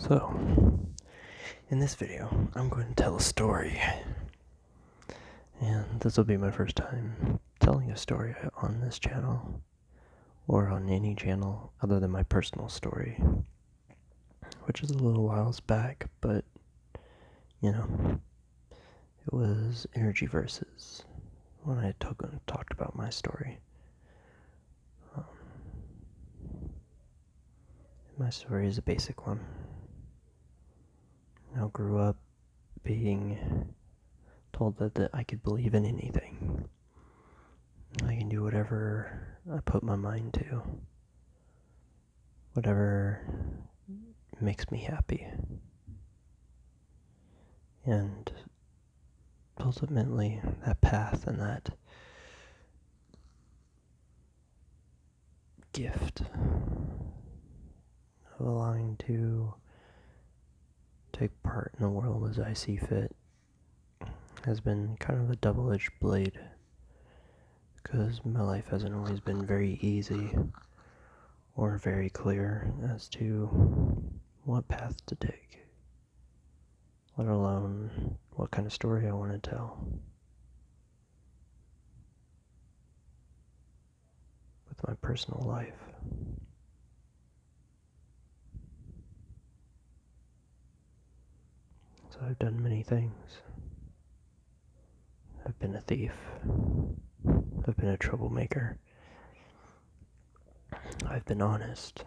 So, in this video, I'm going to tell a story. And this will be my first time telling a story on this channel, or on any channel other than my personal story, which is a little whiles back, but, you know, it was Energy Versus when I talked about my story. My story is a basic one. I grew up being told that I could believe in anything. I can do whatever I put my mind to. Whatever makes me happy. And ultimately, that path and that gift of allowing to take part in the world as I see fit has been kind of a double-edged blade, because my life hasn't always been very easy or very clear as to what path to take, let alone what kind of story I want to tell. With my personal life. So I've done many things. I've been a thief. I've been a troublemaker. I've been honest,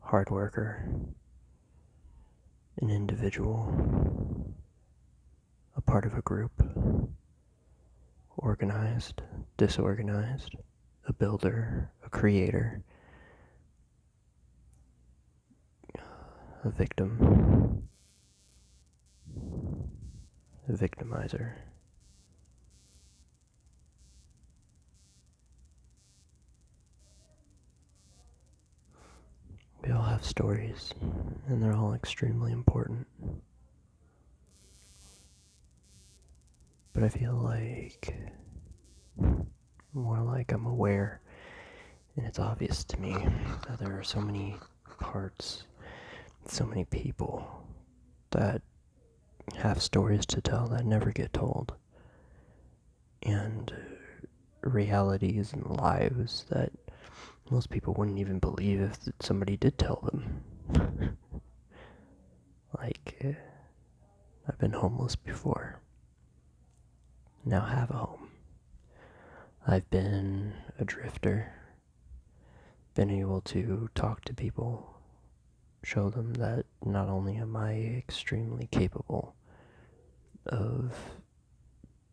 hard worker, an individual, a part of a group, organized, disorganized, a builder, a creator, a victim, a victimizer. We all have stories, and they're all extremely important. But I feel like, more like I'm aware, and it's obvious to me that there are so many parts, so many people that have stories to tell that never get told, and realities and lives that most people wouldn't even believe if somebody did tell them. Like, I've been homeless before. Now have a home. I've been a drifter. Been able to talk to people. Show them that not only am I extremely capable of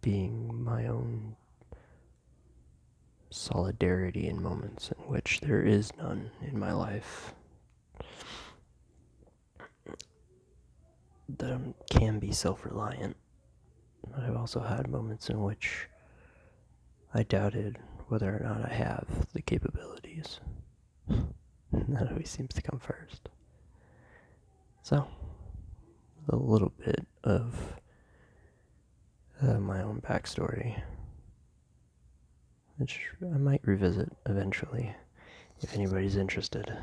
being my own solidarity in moments in which there is none in my life, that I can be self-reliant, but I've also had moments in which I doubted whether or not I have the capabilities. That always seems to come first. So, a little bit of my own backstory, which I might revisit eventually if anybody's interested.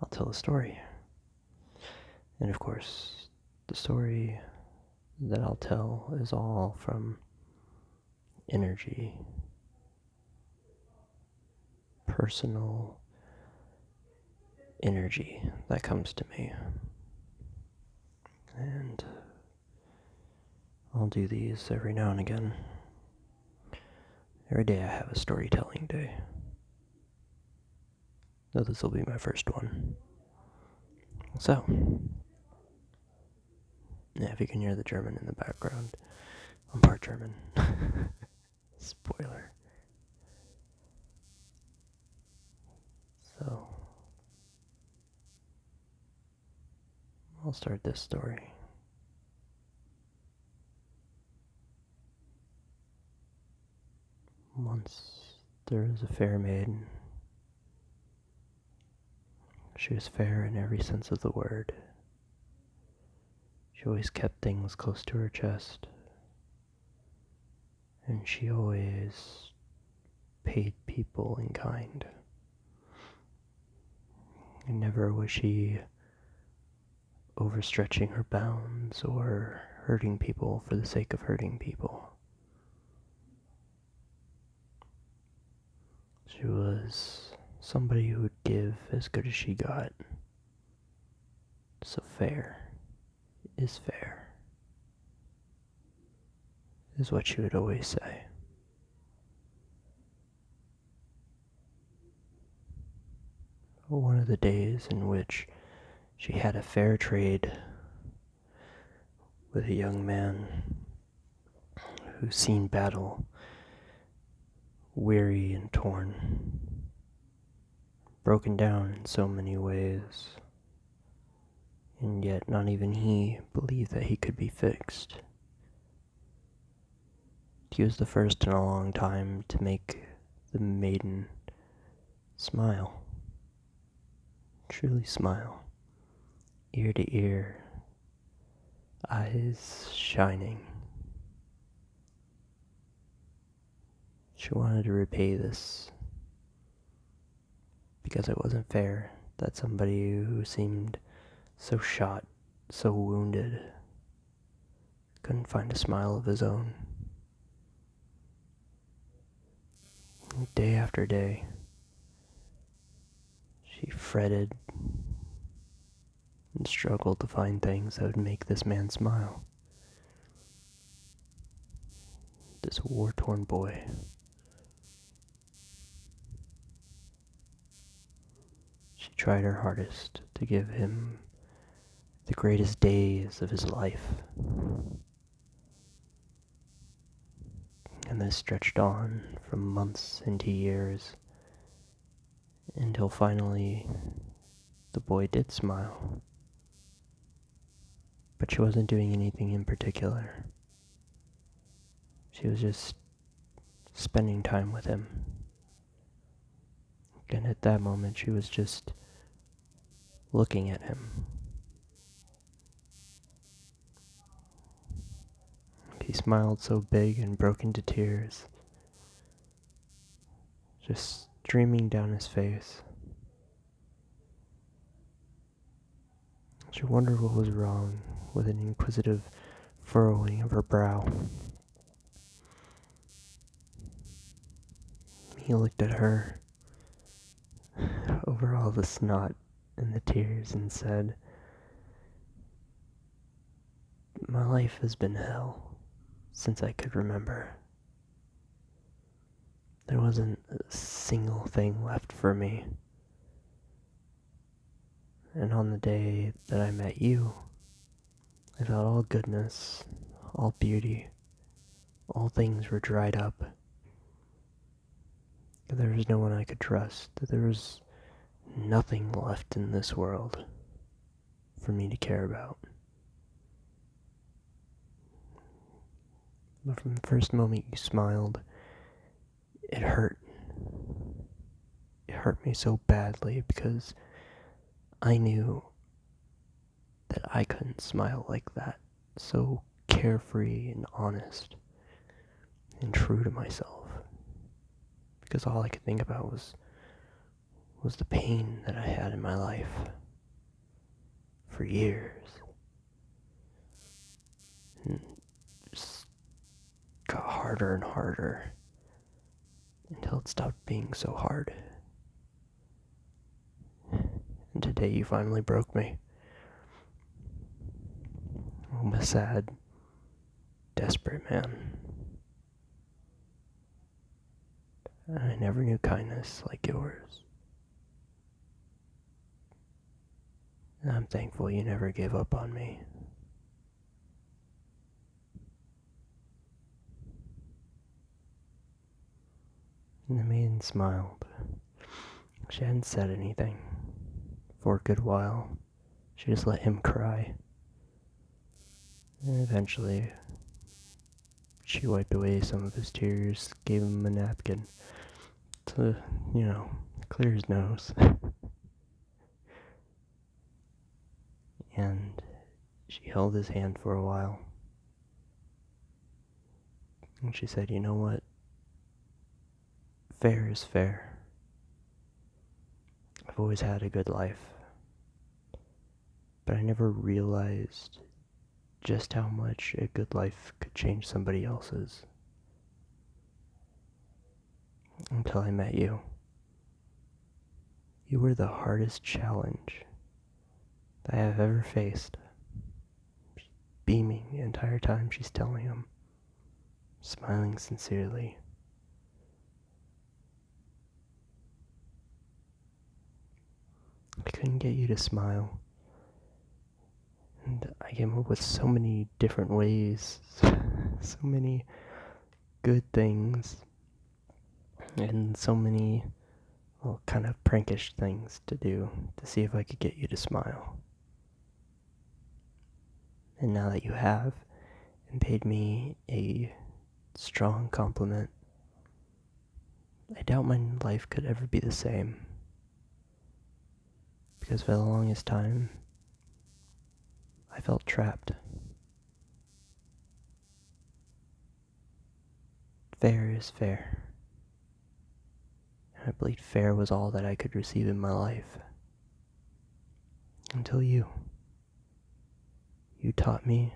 I'll tell a story. And of course, the story that I'll tell is all from energy, personal energy that comes to me. And I'll do these every now and again. Every day I have a storytelling day. Though this will be my first one. So, yeah, if you can hear the German in the background, I'm part German. Spoiler. So, I'll start this story. Once there was a fair maiden. She was fair in every sense of the word. She always kept things close to her chest. And she always paid people in kind. And never was she overstretching her bounds or hurting people for the sake of hurting people. She was somebody who would give as good as she got. So fair is fair, is what she would always say. One of the days in which she had a fair trade with a young man who's seen battle, weary and torn, broken down in so many ways, and yet not even he believed that he could be fixed. He was the first in a long time to make the maiden smile, truly smile, ear to ear, eyes shining. She wanted to repay this because it wasn't fair that somebody who seemed so shot, so wounded, couldn't find a smile of his own. Day after day, she fretted and struggled to find things that would make this man smile. This war-torn boy. She tried her hardest to give him the greatest days of his life. And this stretched on from months into years until finally the boy did smile. But she wasn't doing anything in particular. She was just spending time with him. And at that moment she was just looking at him. He smiled so big and broke into tears, just streaming down his face. She wondered what was wrong with an inquisitive furrowing of her brow. He looked at her over all the snot and the tears and said, "My life has been hell since I could remember. There wasn't a single thing left for me. And on the day that I met you, I thought all goodness, all beauty, all things were dried up. That there was no one I could trust, that there was nothing left in this world for me to care about. But from the first moment you smiled, it hurt. It hurt me so badly because I knew that I couldn't smile like that, so carefree and honest and true to myself. Because all I could think about was the pain that I had in my life for years. And it just got harder and harder until it stopped being so hard. And today you finally broke me. I'm a sad, desperate man. And I never knew kindness like yours. And I'm thankful you never gave up on me. And the maiden smiled. She hadn't said anything for a good while. She just let him cry. And eventually, she wiped away some of his tears, gave him a napkin to, clear his nose. And she held his hand for a while. And she said, "You know what? Fair is fair. I've always had a good life. but I never realized just how much a good life could change somebody else's until I met you. You were the hardest challenge that I have ever faced. She's beaming the entire time she's telling him, smiling sincerely. I couldn't get you to smile, and I came up with so many different ways, so many good things, and so many, well, kind of prankish things to do to see if I could get you to smile. And now that you have, and paid me a strong compliment, I doubt my life could ever be the same. Because for the longest time, I felt trapped. Fair is fair. And I believed fair was all that I could receive in my life. Until you. You taught me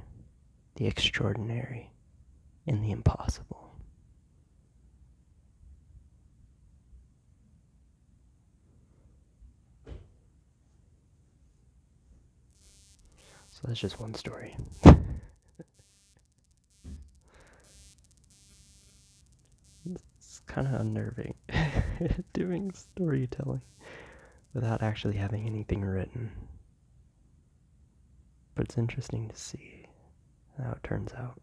the extraordinary and the impossible. So that's just one story. It's kind of unnerving doing storytelling without actually having anything written. But it's interesting to see how it turns out.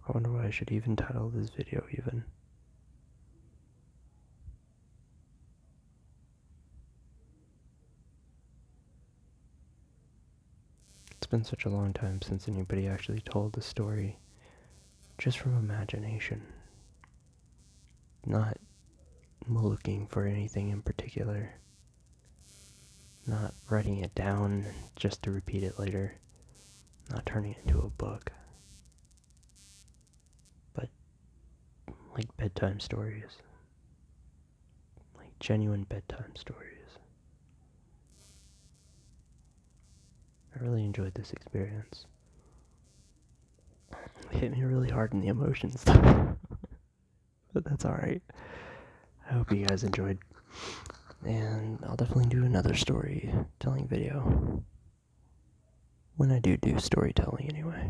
I wonder what I should even title this video even. It's been such a long time since anybody actually told the story just from imagination. Not looking for anything in particular. Not writing it down just to repeat it later. Not turning it into a book. But like bedtime stories. Like genuine bedtime stories. I really enjoyed this experience. It hit me really hard in the emotions though. But that's alright. I hope you guys enjoyed. And I'll definitely do another storytelling video. When I do storytelling anyway.